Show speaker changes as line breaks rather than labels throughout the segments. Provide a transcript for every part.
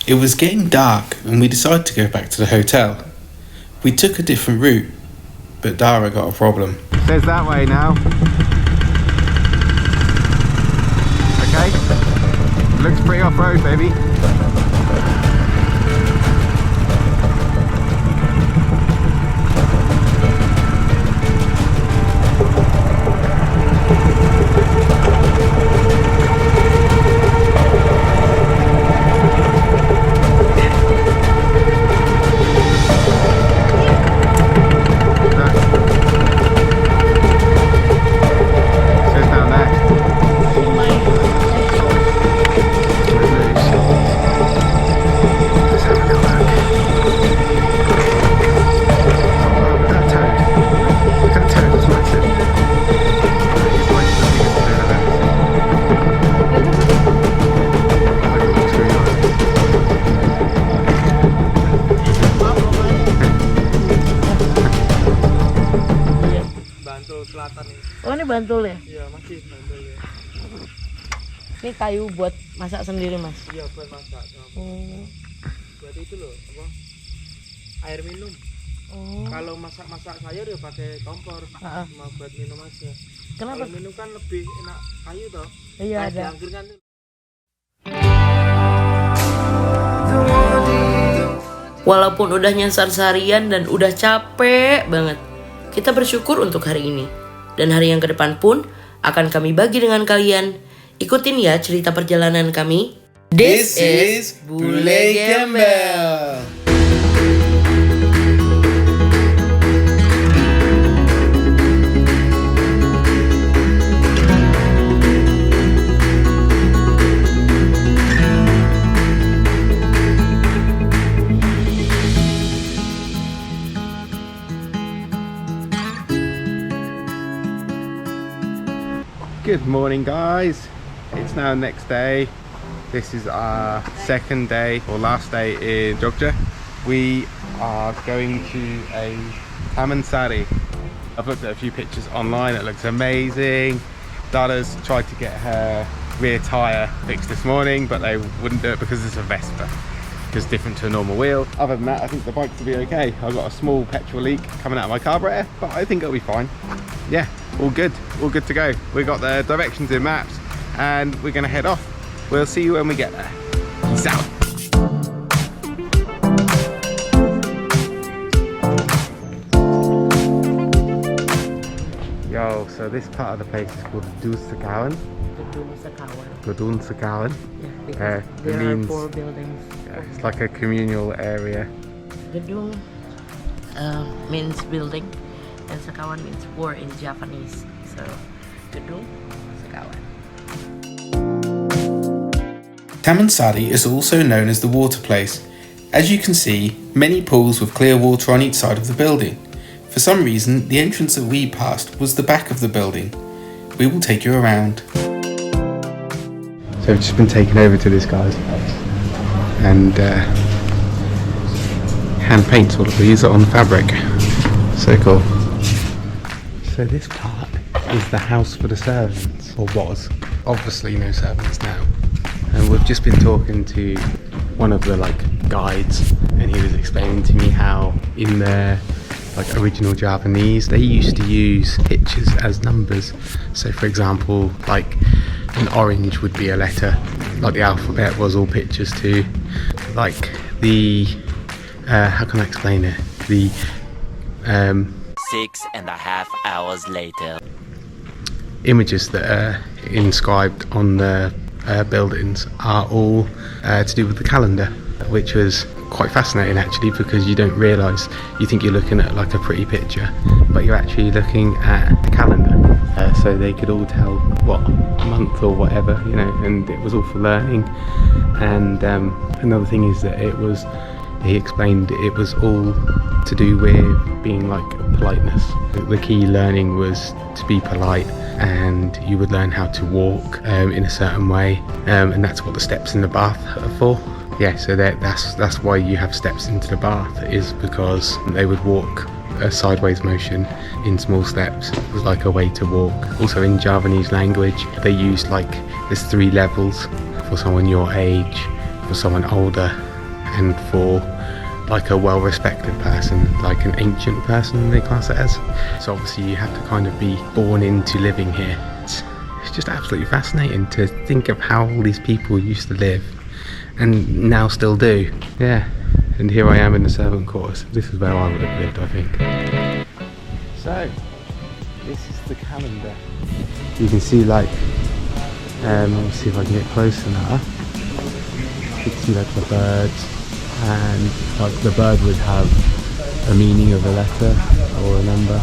It was getting dark and we decided to go back to the hotel. We took a different route, but Dara got a problem.
Says that way now. Okay. Looks pretty off-road, baby.
Oh, ini bantul ya?
Iya, masih bantul ya.
Ini kayu buat masak sendiri, Mas?
Iya, buat masak. Buat itu loh, apa? Air minum. Kalau masak-masak sayur ya pakai kompor. Cuma buat minum aja.
Kenapa?
Kalau minum kan lebih enak kayu toh.
Iya, ada.
Anggur kan.
Walaupun udah nyasar seharian dan udah capek banget, kita bersyukur untuk hari ini. Dan hari yang ke depan pun akan kami bagi dengan kalian. Ikutin ya cerita perjalanan kami.
This is Bule Gembel.
Good morning, guys. It's now next day. This is our second day or last day in Jogja. We are going to a Taman Sari. I've looked at a few pictures online. It looks amazing. Dada's tried to get her rear tyre fixed this morning, but they wouldn't do it because it's a Vespa. It's different to a normal wheel. Other than that, I think the bike will be okay. I've got a small petrol leak coming out of my carburetor, but I think it'll be fine. Yeah, all good to go. We got the directions in maps and we're gonna head off. We'll see you when we get there. Peace out. Yo, so this part of the place is called Gedung Sekawan.
Yeah, there are 4 buildings.
Yeah, it's like a communal area.
Gedung means building, and Sekawan means 4 in Japanese. So, Gedung Sekawan.
Taman Sari is also known as the water place. As you can see, many pools with clear water on each side of the building. For some reason, the entrance that we passed was the back of the building. We will take you around.
So we've just been taken over to this guy's place and hand paints all of these on fabric. So cool. So this part is the house for the servants, or was. Obviously no servants now. And we've just been talking to one of the guides, and he was explaining to me how in their original Japanese they used to use pictures as numbers. So for example, an orange would be a letter, the alphabet was all pictures too. How can I explain it?
6.5 hours later.
Images that are inscribed on the buildings are all to do with the calendar, which was quite fascinating actually, because you don't realise, you think you're looking at a pretty picture, but you're actually looking at a calendar. So they could all tell what month or whatever, and it was all for learning. And another thing is that he explained it was all to do with being politeness. The key learning was to be polite, and you would learn how to walk in a certain way, and that's what the steps in the bath are for. Yeah, so that's why you have steps into the bath, is because they would walk a sideways motion in small steps. It was a way to walk. Also in Javanese language, they used there's 3 levels for someone your age, for someone older, and for like a well-respected person, like an ancient person they class it as. So obviously you have to kind of be born into living here. It's just absolutely fascinating to think of how all these people used to live and now still do. Yeah, and here I am in the servant quarters. This is where I would have lived, I think. So, this is the calendar. You can see like, see if I can get closer now. You can see like the birds, and like the bird would have a meaning of a letter or a number.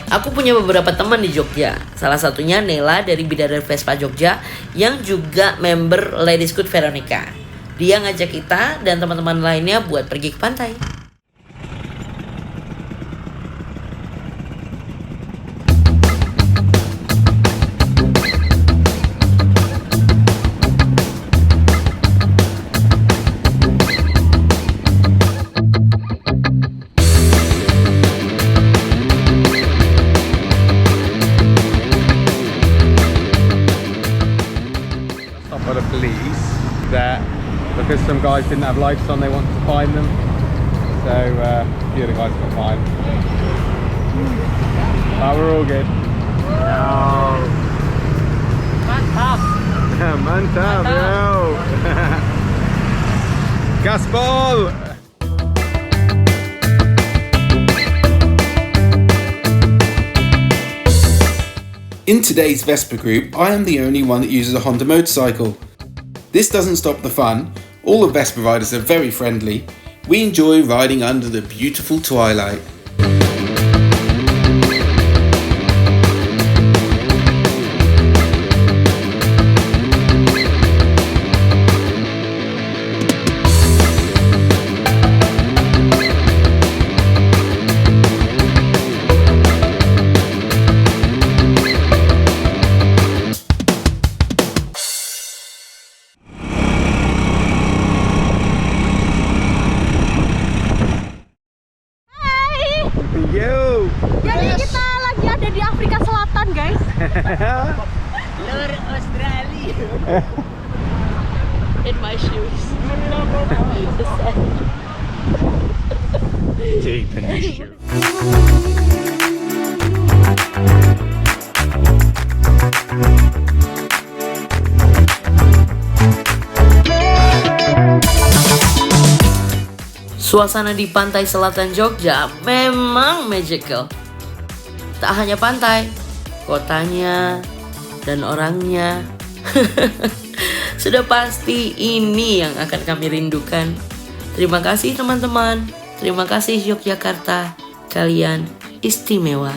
Aku punya beberapa teman di Jogja. Salah satunya Nela dari Bidadari Vespa Jogja yang juga member Ladies Good Veronica. Dia ngajak kita dan teman-teman lainnya buat pergi ke pantai.
By the police that because some guys didn't have lights on, they wanted to find them. So a few of the guys got fined. But we're all good. No.
Mantap.
Mantap, yo. Gaspol.
In today's Vespa group, I am the only one that uses a Honda motorcycle. This doesn't stop the fun. All the Vespa riders are very friendly. We enjoy riding under the beautiful twilight.
Yo.
Jadi kita lagi ada di Afrika Selatan, guys.
Luar Australia. In my shoes.
Deep in the shoe.
Suasana di pantai selatan Jogja memang magical. Tak hanya pantai, kotanya, dan orangnya. Sudah pasti ini yang akan kami rindukan. Terima kasih teman-teman. Terima kasih Yogyakarta. Kalian istimewa.